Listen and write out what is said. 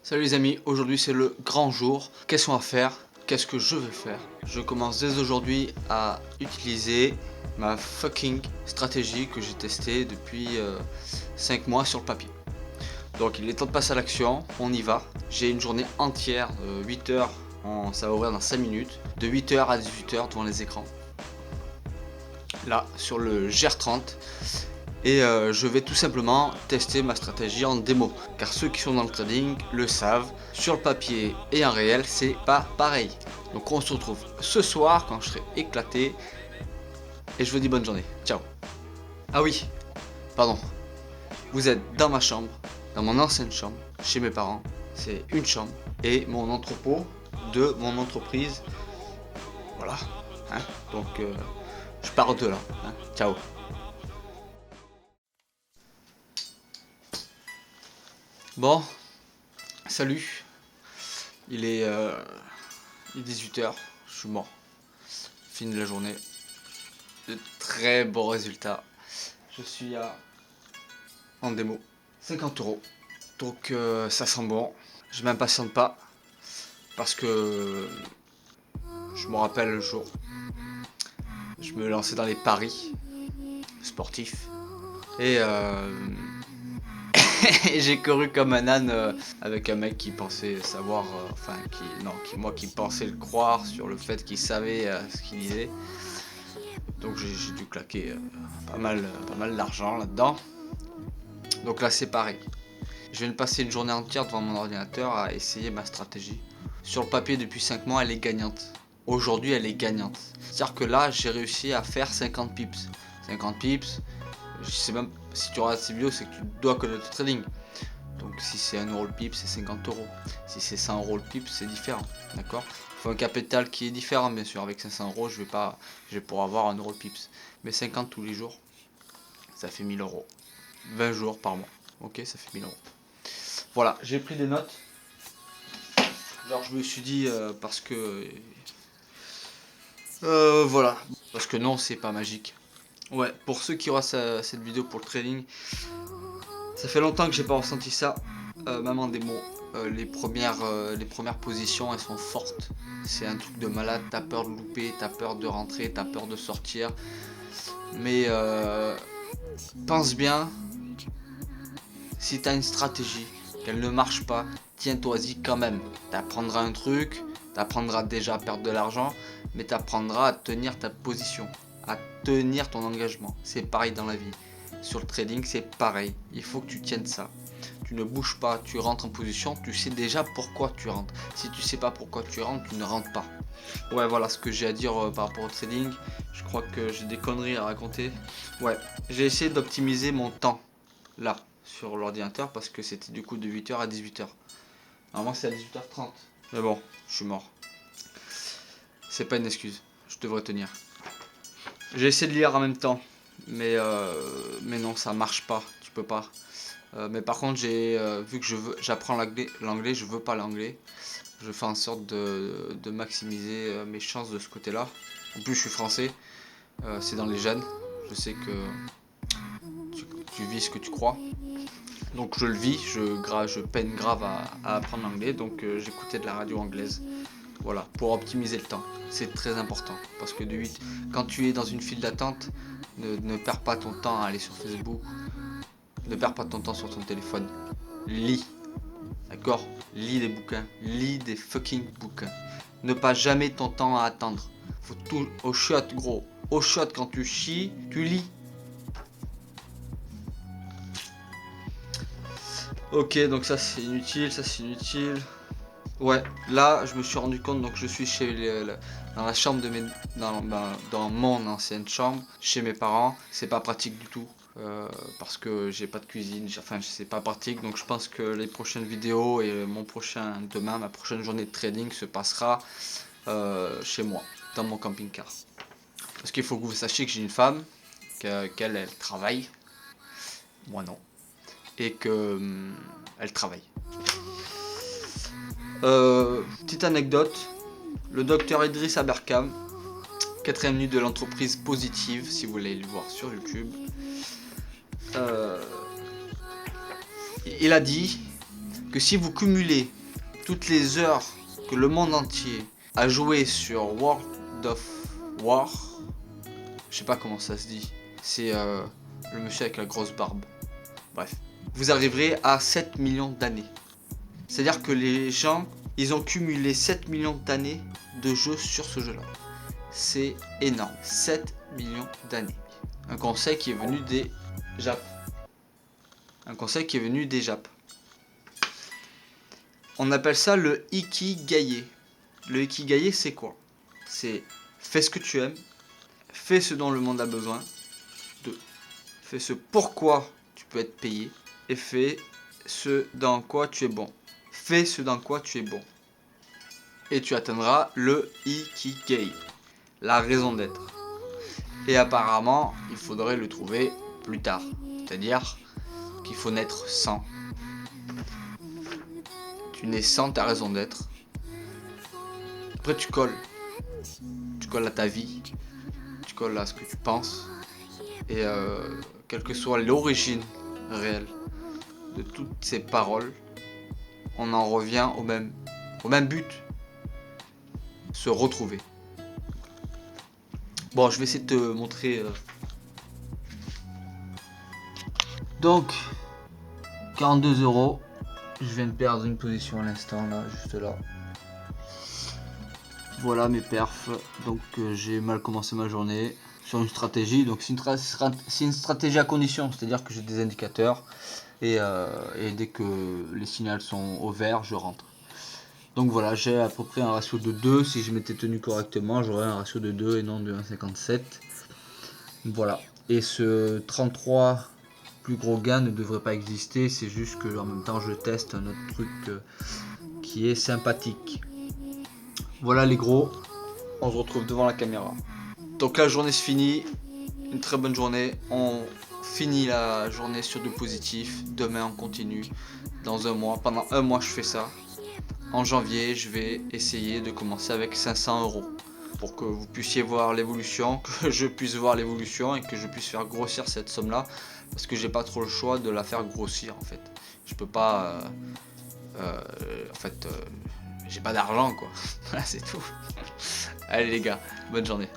Salut les amis, aujourd'hui c'est le grand jour. Qu'est-ce qu'on va faire? Qu'est-ce que je vais faire? Je commence dès aujourd'hui à utiliser ma fucking stratégie que j'ai testée depuis 5 mois sur le papier. Donc il est temps de passer à l'action, on y va. J'ai une journée entière, 8 heures, ça va ouvrir dans 5 minutes, de 8 heures à 18 heures devant les écrans. Là, sur le GR30. Et je vais tout simplement tester ma stratégie en démo, car ceux qui sont dans le trading le savent, sur le papier et en réel c'est pas pareil. Donc on se retrouve ce soir quand je serai éclaté et je vous dis bonne journée, ciao. Ah oui, pardon, vous êtes dans ma chambre, dans mon ancienne chambre, chez mes parents, c'est une chambre et mon entrepôt de mon entreprise, voilà, hein. Donc je pars de là, hein. Ciao. Bon, salut, il est 18 h, je suis mort, fini la journée, de très bons résultats, je suis en démo, 50 €, donc ça sent bon, je m'impatiente pas, parce que je me rappelle le jour, je me lançais dans les paris sportifs, et et j'ai couru comme un âne avec un mec qui pensait savoir, enfin moi qui pensais le croire sur le fait qu'il savait ce qu'il disait. Donc j'ai dû claquer pas mal d'argent là-dedans. Donc là c'est pareil. Je viens de passer une journée entière devant mon ordinateur à essayer ma stratégie. Sur le papier depuis 5 mois elle est gagnante. Aujourd'hui elle est gagnante. C'est-à-dire que là j'ai réussi à faire 50 pips. 50 pips, je sais même si tu regardes ces vidéos c'est que tu dois connaître le trading. Donc si c'est 1 € le pip c'est 50 €. Si c'est 100 € le pip c'est différent. D'accord? Il faut un capital qui est différent bien sûr. Avec 500 € je vais pouvoir avoir 1 € le pips. Mais 50 tous les jours ça fait 1000 €. 20 jours par mois. Ok, ça fait 1000 €. Voilà, j'ai pris des notes. Genre je me suis dit parce que voilà. Parce que non c'est pas magique. Ouais, pour ceux qui auront cette vidéo pour le trading, ça fait longtemps que j'ai pas ressenti ça, même en démo. Les premières positions elles sont fortes. C'est un truc de malade, t'as peur de louper, t'as peur de rentrer, t'as peur de sortir. Mais pense bien, si t'as une stratégie, qu'elle ne marche pas, tiens-toi-y quand même. T'apprendras un truc, t'apprendras déjà à perdre de l'argent, mais t'apprendras à tenir ta position, à tenir ton engagement. C'est pareil dans la vie. Sur le trading, c'est pareil. Il faut que tu tiennes ça. Tu ne bouges pas, tu rentres en position, tu sais déjà pourquoi tu rentres. Si tu sais pas pourquoi tu rentres, tu ne rentres pas. Ouais, voilà ce que j'ai à dire par rapport au trading. Je crois que j'ai des conneries à raconter. Ouais, j'ai essayé d'optimiser mon temps là sur l'ordinateur parce que c'était du coup de 8 h à 18 h. Normalement c'est à 18 h 30. Mais bon, je suis mort. C'est pas une excuse, je devrais tenir. J'ai essayé de lire en même temps, mais non, ça marche pas, tu peux pas. Mais par contre, vu que j'apprends l'anglais, je veux pas l'anglais. Je fais en sorte de maximiser mes chances de ce côté-là. En plus, je suis français, c'est dans les gènes. Je sais que tu vis ce que tu crois. Donc je le vis, je peine grave à apprendre l'anglais, donc j'écoutais de la radio anglaise. Voilà, pour optimiser le temps. C'est très important. Parce que quand tu es dans une file d'attente, ne perds pas ton temps à aller sur Facebook. Ne perds pas ton temps sur ton téléphone. Lis. D'accord? Lis des bouquins. Lis des fucking bouquins. Ne pas jamais ton temps à attendre. Faut tout au shot, gros. Au shot, quand tu chies, tu lis. Ok, donc ça c'est inutile, ça c'est inutile. Ouais, là je me suis rendu compte, donc je suis dans la chambre dans mon ancienne chambre, chez mes parents. C'est pas pratique du tout, parce que j'ai pas de cuisine, enfin c'est pas pratique. Donc je pense que les prochaines vidéos et demain, ma prochaine journée de trading se passera chez moi, dans mon camping-car. Parce qu'il faut que vous sachiez que j'ai une femme, qu'elle elle travaille, moi non, et que elle travaille. Petite anecdote, le docteur Idriss Aberkam, 4ème minute de l'entreprise positive, si vous voulez le voir sur YouTube, il a dit que si vous cumulez toutes les heures que le monde entier a joué sur World of War, je sais pas comment ça se dit, c'est le monsieur avec la grosse barbe, bref, vous arriverez à 7 millions d'années. C'est-à-dire que les gens, ils ont cumulé 7 millions d'années de jeu sur ce jeu-là. C'est énorme, 7 millions d'années. Un conseil qui est venu des Japs. Un conseil qui est venu des Japs. On appelle ça le Ikigai. Le Ikigai, c'est quoi? C'est fais ce que tu aimes, fais ce dont le monde a besoin, fais ce pourquoi tu peux être payé, et fais ce dans quoi tu es bon. Fais ce dans quoi tu es bon. Et tu atteindras le Ikigai, la raison d'être. Et apparemment, il faudrait le trouver plus tard. C'est-à-dire qu'il faut naître sans. Tu nais sans ta raison d'être. Après tu colles. Tu colles à ta vie. Tu colles à ce que tu penses. Et quelle que soit l'origine réelle de toutes ces paroles, on en revient au même but. Se retrouver. Bon, je vais essayer de te montrer. Donc, 42 €. Je viens de perdre une position à l'instant, là, juste là. Voilà mes perfs. Donc, j'ai mal commencé ma journée sur une stratégie. Donc, c'est une stratégie à condition, c'est-à-dire que j'ai des indicateurs. Et dès que les signaux sont au vert, je rentre. Donc voilà, j'ai à peu près un ratio de 2. Si je m'étais tenu correctement, j'aurais un ratio de 2 et non de 1,57. Voilà. Et ce 33 plus gros gain ne devrait pas exister. C'est juste que en même temps, je teste un autre truc qui est sympathique. Voilà les gros. On se retrouve devant la caméra. Donc la journée se finit. Une très bonne journée. On finit la journée sur du positif. Demain, on continue. Dans un mois. Pendant un mois, je fais ça. En janvier, je vais essayer de commencer avec 500 € pour que vous puissiez voir l'évolution, que je puisse voir l'évolution et que je puisse faire grossir cette somme-là parce que j'ai pas trop le choix de la faire grossir en fait. Je peux pas, j'ai pas d'argent quoi. Voilà, c'est tout. Allez les gars, bonne journée.